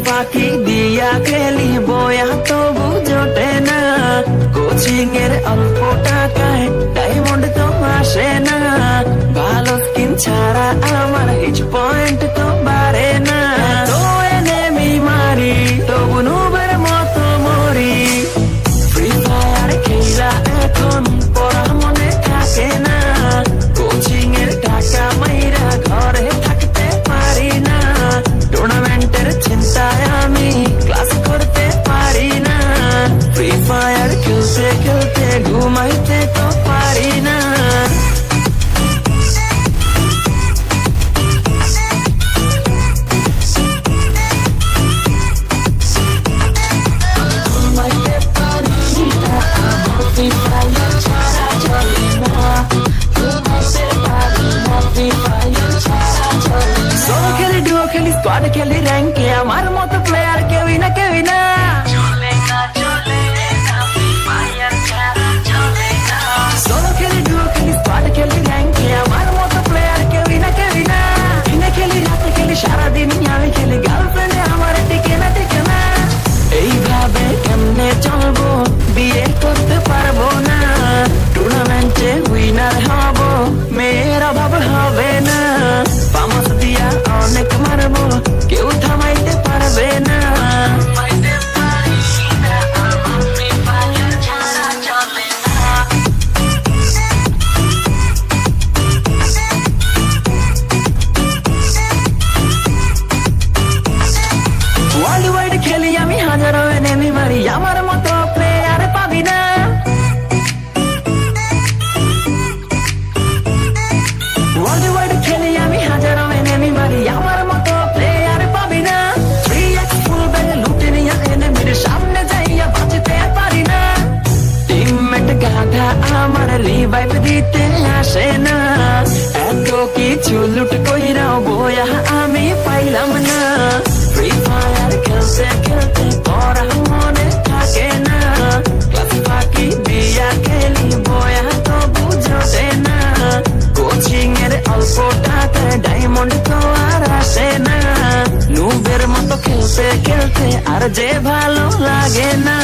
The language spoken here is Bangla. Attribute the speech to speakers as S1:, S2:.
S1: ফাঁকি দিয়া খেলি বয়া তবু জোটে না, কোচিং এর অল্প টাকায় ডায়মন্ড তো আসে না, ভালো স্কিন ছাড়া আমার হিচ পয়েন্ট তো বাড়ে না, তো এনেমি মারি তবু নুবের মতো মরি, ফ্রি ফায়ার খেলা এখন পড়া মনে থাকে না, কোচিং এর টাকা মাইরা ঘরে থাকতে পারি না, টুর্নামেন্টের চিন্তায় আমি ক্লাস করতে পারি না, ফ্রি ফায়ার খেলতে খেলতে ঘুমাইতে তো পারি না। স্কোয়াড খেলি র্যাঙ্কে আমার মতো প্লেয়ার কেউই না কেউই না, সোলো খেলি ডুও খেলি স্কোয়াড খেলি র্যাঙ্কে আমার মতো প্লেয়ার কেউই না কেউই না, দিনে খেলি রাতে খেলি সারাদিন আমি খেলি, গার্লফ্রেন্ডে আমার টিকে না টিকে না, এইভাবে কেমনে চলবো বিয়ে করতে পারবো না, টুর্নামেন্টে উইনার হব মেয়ের অভাব হবে না, পামাস দিয়া অনেক মারবো কেউ থামাইতে পারবে না। ওয়ার্ল্ড ওয়াইড খেলি আমি হাজারো এনেমি মারি, আমার মতো প্লেয়ার পাবি না, ওয়ার্ল্ড ওয়াইড খেলি আমি হাজারো এনেমি মারি, আমার মতো প্লেয়ার পাবি না, 3x ফুল ব্যাগে লুটে নিয়ে এনেমির সামনে যাইয়া বাঁচতে পারি না, টিমমেট গাধা আমার রিভাইভ দিতে আসে না, এত কিছু লুট কইরাও বয়া আমি পাইলাম না, ফ্রি ফায়ার খেলতে খেলতে পড়া মনে থাকে না, ক্লাস ফাঁকি দিয়া খেলি বয়া তো বুঝোতে না, কোচিং এর অল্প টাকায় ডায়মন্ড তো আর আসে না, নুবের মতো খেলতে খেলতে আর যে ভালো লাগে না।